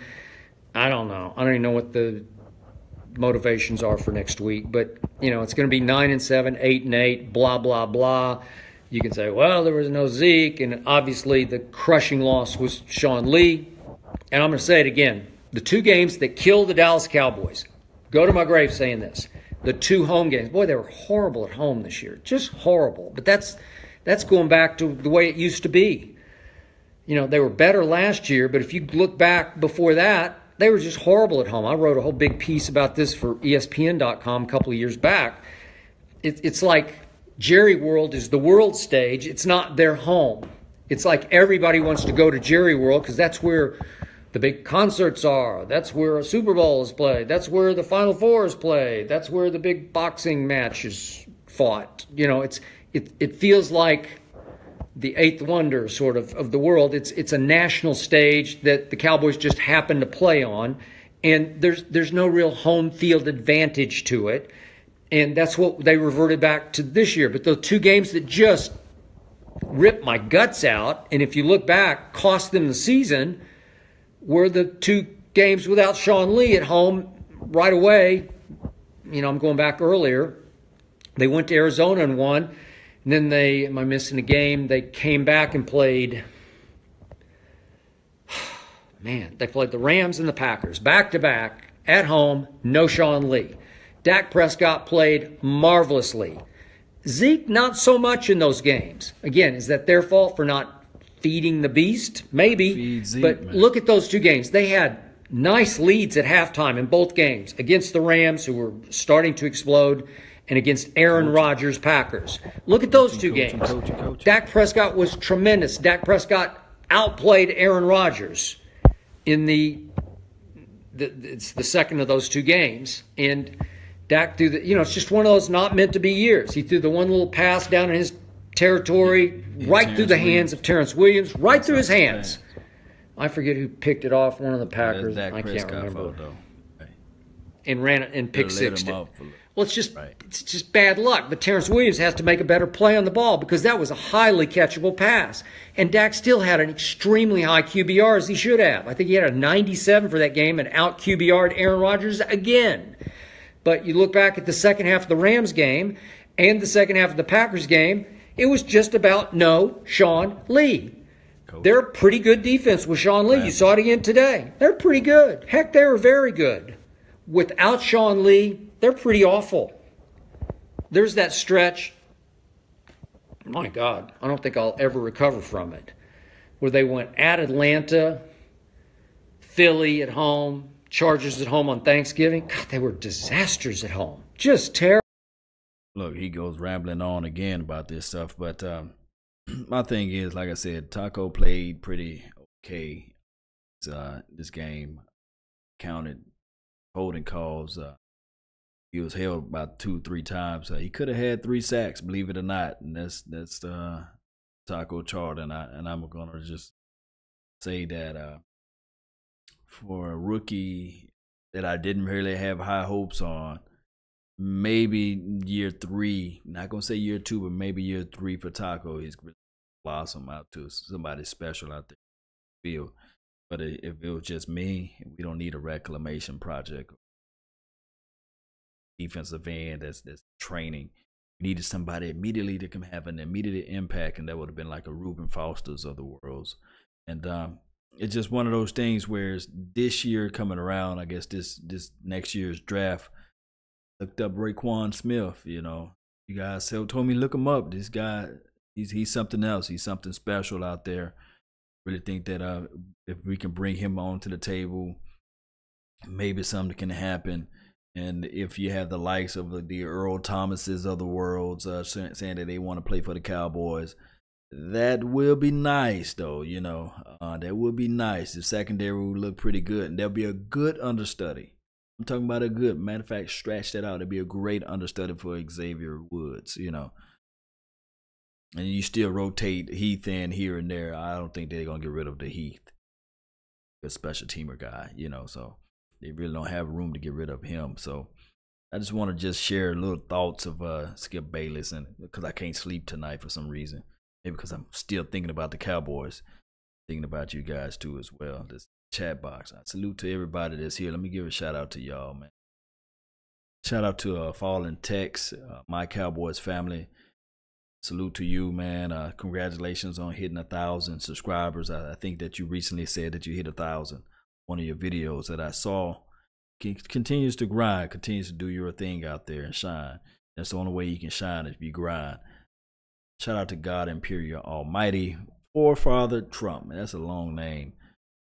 I don't know. I don't even know what the motivations are for next week. But, you know, it's going to be 9-7, 8-8, blah, blah, blah. You can say, well, there was no Zeke. And obviously the crushing loss was Sean Lee. And I'm going to say it again. The two games that killed the Dallas Cowboys. Go to my grave saying this. The two home games. Boy, they were horrible at home this year. Just horrible. But that's going back to the way it used to be. You know, they were better last year, but if you look back before that, they were just horrible at home. I wrote a whole big piece about this for ESPN.com a couple of years back. It's like Jerry World is the world stage. It's not their home. It's like everybody wants to go to Jerry World because that's where the big concerts are. That's where a Super Bowl is played. That's where the Final Four is played. That's where the big boxing match is fought. You know, it feels like the eighth wonder sort of the world. It's a national stage that the Cowboys just happen to play on, and there's no real home field advantage to it. And that's what they reverted back to this year. But those two games that just ripped my guts out, and if you look back, cost them the season, were the two games without Sean Lee at home right away. You know, I'm going back earlier. They went to Arizona and won. And then am I missing a game? They came back and played, they played the Rams and the Packers back-to-back at home, no Sean Lee. Dak Prescott played marvelously. Zeke, not so much in those games. Again, is that their fault for not feeding the beast? Maybe. Zeke, but man, look at those two games. They had nice leads at halftime in both games against the Rams, who were starting to explode, and against Aaron Rodgers' Packers. Look at those two games. Dak Prescott was tremendous. Dak Prescott outplayed Aaron Rodgers in it's the second of those two games. And Dak threw it's just one of those not meant to be years. He threw the one little pass down in his territory, right through the hands of Terrence Williams, right through his hands. I forget who picked it off, one of the Packers. I can't remember. And ran it and pick sixed it. Well, it's just bad luck. But Terrence Williams has to make a better play on the ball because that was a highly catchable pass. And Dak still had an extremely high QBR, as he should have. I think he had a 97 for that game and out QBR'd Aaron Rodgers again. But you look back at the second half of the Rams game and the second half of the Packers game, it was just about no Sean Lee. They're a pretty good defense with Sean Lee. You saw it again today. They're pretty good. Heck, they were very good. Without Sean Lee, they're pretty awful. There's that stretch, my God, I don't think I'll ever recover from it, where they went at Atlanta, Philly at home, Chargers at home on Thanksgiving. God, they were disasters at home. Just terrible. Look, he goes rambling on again about this stuff, but my thing is, like I said, Taco played pretty okay. this game. Counted holding calls. He was held about 2-3 times. He could have had 3 sacks, believe it or not, and that's Taco Charlton. And I'm gonna just say that for a rookie that I didn't really have high hopes on, maybe year 3. Not gonna say year 2, but maybe year 3 for Taco. He's really blossom out to somebody special out there in the field. But if it was just me, we don't need a reclamation project. Defensive end that's training. We needed somebody immediately that can have an immediate impact, and that would have been like a Reuben Foster's of the worlds. And it's just one of those things where this year coming around, I guess this next year's draft, looked up Raekwon Smith. You know, you guys told me look him up. This guy, he's something else. He's something special out there. Really think that if we can bring him onto the table, maybe something can happen. And if you have the likes of the Earl Thomases of the world saying that they want to play for the Cowboys, that will be nice, though. You know, that would be nice. The secondary will look pretty good, and there'll be a good understudy. I'm talking about a good. Matter of fact, stretch that out. It'd be a great understudy for Xavier Woods. You know. And you still rotate Heath in here and there. I don't think they're going to get rid of the Heath. A special teamer guy, you know, so they really don't have room to get rid of him. So I just want to just share little thoughts of Skip Bayless, and because I can't sleep tonight for some reason. Maybe because I'm still thinking about the Cowboys, thinking about you guys too as well. This chat box. I salute to everybody that's here. Let me give a shout out to y'all, man. Shout out to Fallen Tex, my Cowboys family. Salute to you, man. Congratulations on hitting 1,000 subscribers. I think that you recently said that you hit 1,000. One of your videos that I saw continues to grind, continues to do your thing out there and shine. That's the only way you can shine if you grind. Shout out to God Imperial Almighty, Forefather Trump. Man, that's a long name.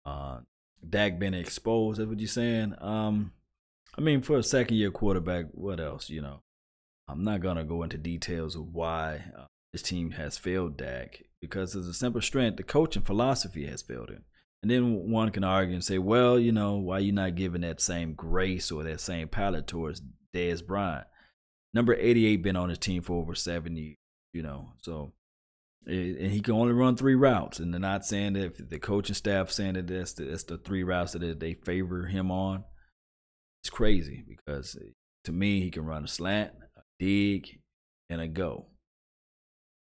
Dak been exposed. That's what you're saying. I mean, for a second-year quarterback, what else? You know. I'm not going to go into details of why this team has failed Dak, because there's a simple strength. The coaching philosophy has failed him. And then one can argue and say, well, you know, why you not giving that same grace or that same palette towards Dez Bryant? Number 88 been on his team for over 7 years, you know. So, and he can only run 3 routes. And they're not saying that if the coaching staff saying that that's the 3 routes that they favor him on. It's crazy, because to me, he can run a slant, dig, and a go.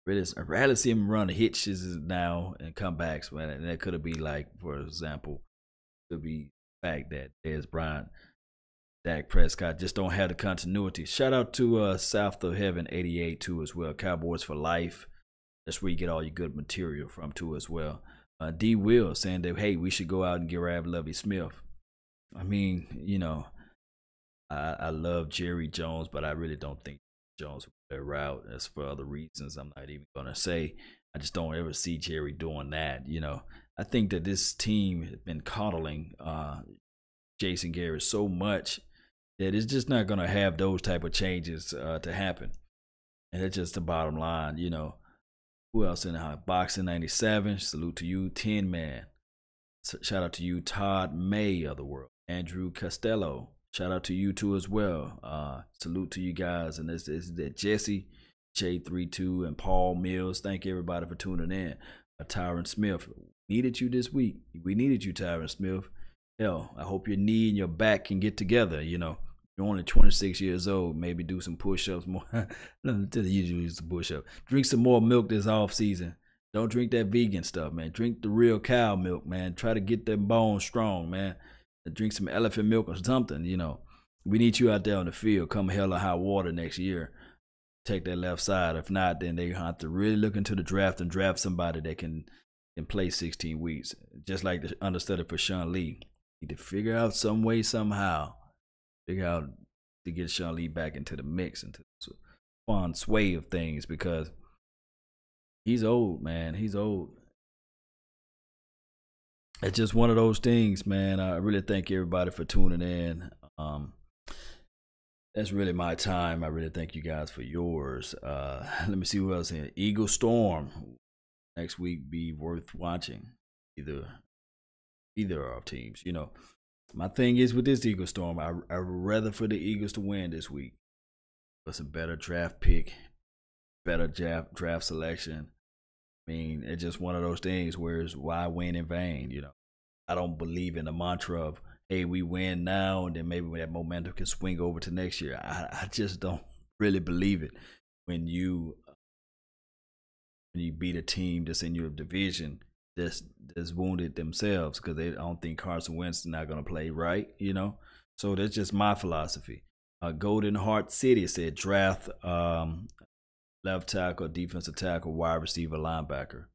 I'd rather see him run hitches now and comebacks, man. And that could be like, for example, could be the fact that Dez Bryant, Dak Prescott just don't have the continuity. Shout out to South of Heaven 88 too as well. Cowboys for life. That's where you get all your good material from too as well. D. Will saying that, hey, we should go out and grab Lovie Smith. I mean, you know, I love Jerry Jones, but I really don't think Jones would that route. As for other reasons, I'm not even going to say. I just don't ever see Jerry doing that. You know, I think that this team has been coddling Jason Garrett so much that it's just not going to have those type of changes to happen. And that's just the bottom line, you know. Who else in the Boxing 97? Salute to you, 10 Man. Shout out to you, Todd May of the world. Andrew Costello. Shout out to you too as well. Salute to you guys. And this is that Jesse, J32, and Paul Mills. Thank everybody for tuning in. Tyron Smith. Needed you this week. We needed you, Tyron Smith. Hell, I hope your knee and your back can get together, you know. You're only 26 years old. Maybe do some push-ups more. Nothing to the usual is a push-up. Drink some more milk this off season. Don't drink that vegan stuff, man. Drink the real cow milk, man. Try to get them bones strong, man. Drink some elephant milk or something, you know. We need you out there on the field. Come hell or high water next year. Take that left side. If not, then they have to really look into the draft and draft somebody that can play 16 weeks. Just like the understudy for Sean Lee. Need to figure out some way, somehow. Figure out to get Sean Lee back into the mix, into the fun sway of things, because he's old, man. He's old. It's just one of those things, man. I really thank everybody for tuning in. That's really my time. I really thank you guys for yours. Let me see who else here. Eagle Storm. Next week be worth watching. Either either of our teams. You know, my thing is with this Eagle storm, I'd rather for the Eagles to win this week. It's a better draft pick, better draft selection. I mean, it's just one of those things where it's why win in vain, you know. I don't believe in the mantra of, hey, we win now and then maybe that momentum can swing over to next year. I just don't really believe it when you beat a team that's in your division that's wounded themselves because they don't think Carson Wentz is not going to play right, you know. So that's just my philosophy. Golden Heart City said draft left tackle, defensive tackle, wide receiver, linebacker.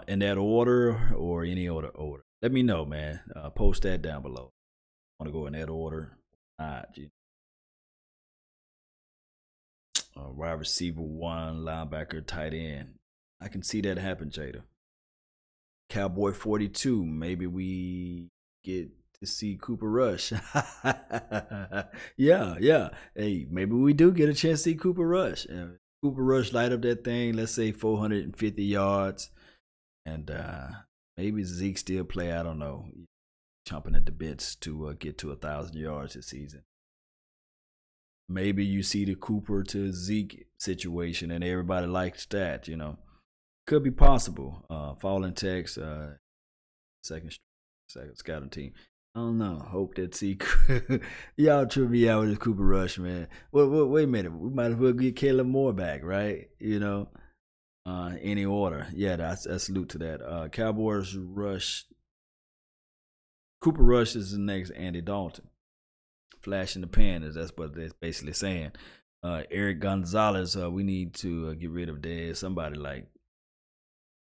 In that order or any other order. Let me know, man. Post that down below. Want to go in that order? Wide receiver 1, linebacker, tight end. I can see that happen, Jada. Cowboy 42. Maybe we get to see Cooper Rush. yeah. Hey, maybe we do get a chance to see Cooper Rush. Cooper Rush light up that thing, let's say 450 yards. And maybe Zeke still play, I don't know, chomping at the bits to get to 1,000 yards this season. Maybe you see the Cooper to Zeke situation and everybody likes that, you know. Could be possible. Falling text, second scouting team. I don't know. Hope that Zeke. Y'all trip me out with this Cooper Rush, man. Wait a minute. We might as well get Caleb Moore back, right? You know. Any order. Yeah, that's salute to that. Cowboys rush. Cooper Rush is the next Andy Dalton. Flash in the pan, that's what they're basically saying. Eric Gonzalez, we need to get rid of Dez. Somebody like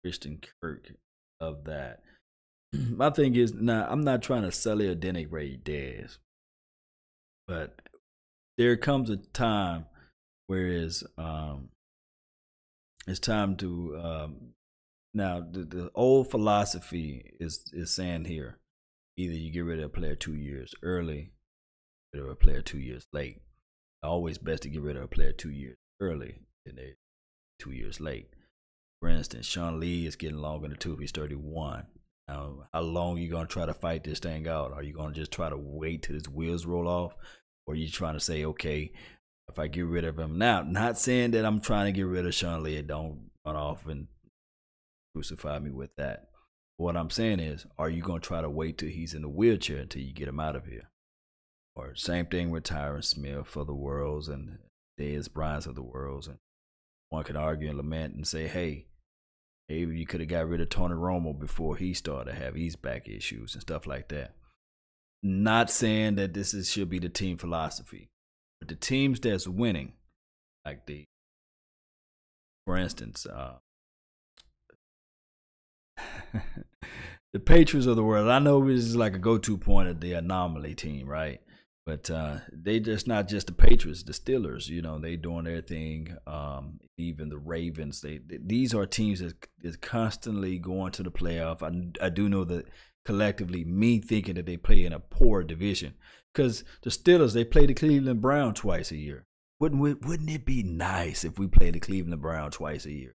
Christian Kirk of that. My thing is, now I'm not trying to sully or denigrate Dez, but there comes a time where it's time to now the old philosophy is saying here, either you get rid of a player 2 years early or a player 2 years late. Always best to get rid of a player 2 years early than 2 years late. For instance, Sean Lee is getting long in the tooth. He's 31. Now, how long are you going to try to fight this thing out? Are you going to just try to wait till his wheels roll off? Or are you trying to say, okay, if I get rid of him now, not saying that I'm trying to get rid of Sean Lee, don't run off and crucify me with that. What I'm saying is, are you going to try to wait till he's in the wheelchair until you get him out of here? Or same thing with Tyron Smith for the worlds and Dez Bryant of the worlds. And one could argue and lament and say, hey, maybe you could have got rid of Tony Romo before he started to have his back issues and stuff like that. Not saying that this should be the team philosophy. But the teams that's winning, like for instance, the Patriots of the world. I know this is like a go-to point of the anomaly team, right? But they just not just the Patriots, the Steelers. You know, they doing their thing. Even the Ravens. These are teams that is constantly going to the playoff. I do know that collectively, me thinking that they play in a poor division, because the Steelers, they play the Cleveland Browns twice a year. Wouldn't it be nice if we played the Cleveland Browns twice a year?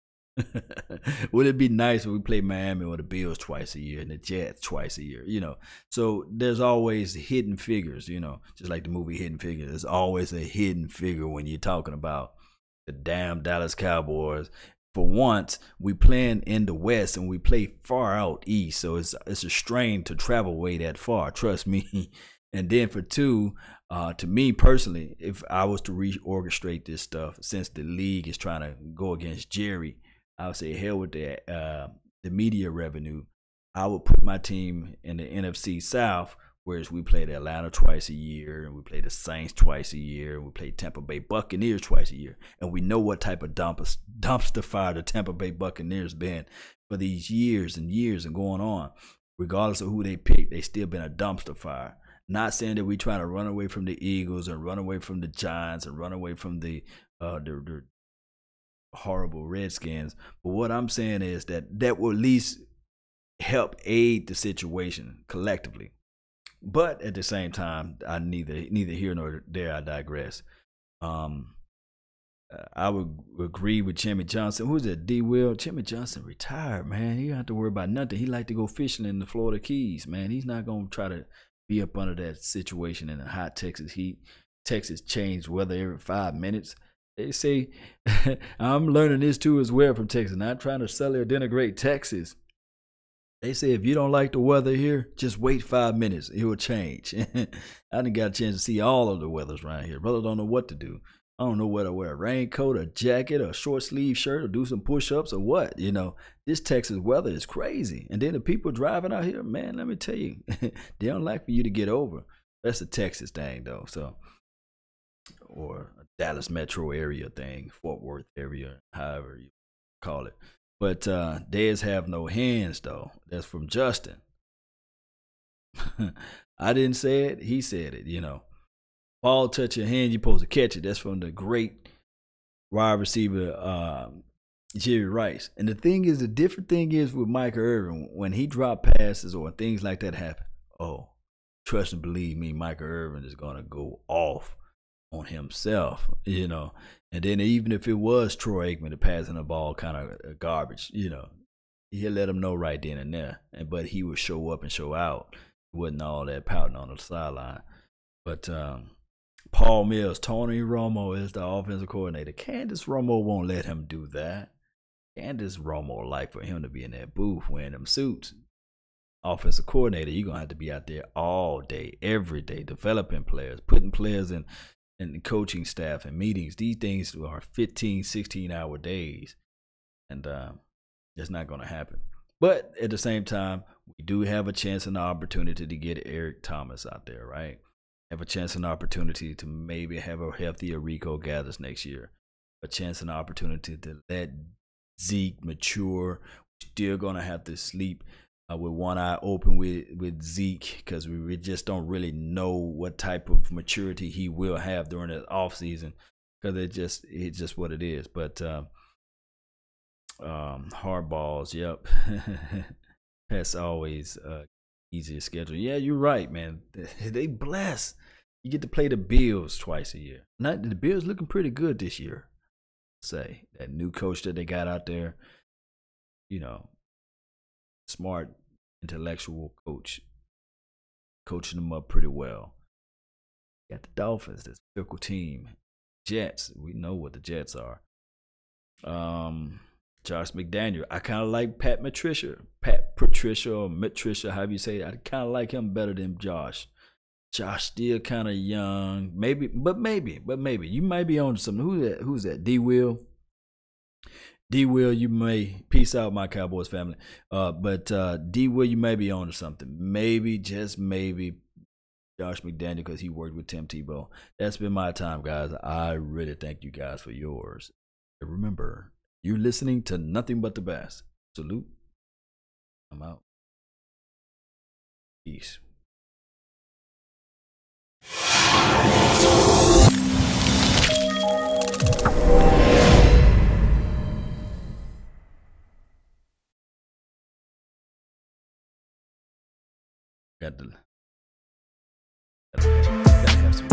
Would it be nice if we play Miami or the Bills twice a year and the Jets twice a year? You know, so there's always hidden figures. You know, just like the movie Hidden Figures. There's always a hidden figure when you're talking about the damn Dallas Cowboys. For once, we playing in the West and we play far out east, so it's a strain to travel way that far. Trust me. And then for two, to me personally, if I was to reorchestrate this stuff, since the league is trying to go against Jerry, I would say hell with the media revenue. I would put my team in the NFC South, whereas we play the Atlanta twice a year, and we play the Saints twice a year, and we play Tampa Bay Buccaneers twice a year. And we know what type of dumpster fire the Tampa Bay Buccaneers been for these years and years and going on. Regardless of who they pick, they still been a dumpster fire. Not saying that we trying to run away from the Eagles and run away from the Giants and run away from the horrible Redskins, but what I'm saying is that will at least help aid the situation collectively. But at the same time, I neither here nor there. I digress. I would agree with Jimmy Johnson. Who's that? D. Will. Jimmy Johnson retired, man. He don't have to worry about nothing. He like to go fishing in the Florida Keys, man. He's not gonna try to be up under that situation in the hot Texas heat. Texas change weather every 5 minutes. They say, I'm learning this too as well from Texas. Not trying to sell or denigrate Texas. They say if you don't like the weather here, just wait 5 minutes. It will change. I didn't got a chance to see all of the weathers around here. Brother don't know what to do. I don't know whether to wear a raincoat, a jacket, a short sleeve shirt, or do some push-ups or what. You know, this Texas weather is crazy. And then the people driving out here, man, let me tell you, they don't like for you to get over. That's a Texas thing, though. So, or a Dallas metro area thing, Fort Worth area, however you call it. But Dez have no hands, though. That's from Justin. I didn't say it. He said it, you know. Ball touch your hand, you're supposed to catch it. That's from the great wide receiver, Jerry Rice. And the thing is, the different thing is with Micah Irvin, when he drop passes or things like that happen, oh, trust and believe me, Micah Irvin is going to go off on himself, you know. And then even if it was Troy Aikman to passing the ball kind of garbage, you know, he'll let him know right then and there. But he would show up and show out. It wasn't all that pouting on the sideline. But Paul Mills, Tony Romo is the offensive coordinator. Candace Romo won't let him do that. Candace Romo like for him to be in that booth wearing them suits. Offensive coordinator, you're going to have to be out there all day, every day, developing players, putting players in the coaching staff and meetings. These things are 15, 16-hour days. And it's not going to happen. But at the same time, we do have a chance and an opportunity to get Eric Thomas out there, right? Have a chance and opportunity to maybe have a healthier Rico Gathers next year. A chance and opportunity to let Zeke mature. We're still going to have to sleep with one eye open with Zeke because we just don't really know what type of maturity he will have during the offseason because it's just what it is. But hardballs, yep. That's always easier schedule. Yeah, you're right, man. They bless. You get to play the Bills twice a year. Not the Bills looking pretty good this year. Say that new coach that they got out there, you know, smart, intellectual coach, coaching them up pretty well. Got the Dolphins, this fickle team. Jets, we know what the Jets are. Josh McDaniel. I kind of like Pat Patricia or Matricia, however you say it. I kind of like him better than Josh. Josh still kind of young, maybe. You might be on to something. Who's that? D. Will. D. Will, you may. Peace out, my Cowboys family. But D. Will, you may be on to something. Maybe, just maybe, Josh McDaniel because he worked with Tim Tebow. That's been my time, guys. I really thank you guys for yours. And remember, you're listening to nothing but the best. Salute. I'm out. Peace. Gotta have some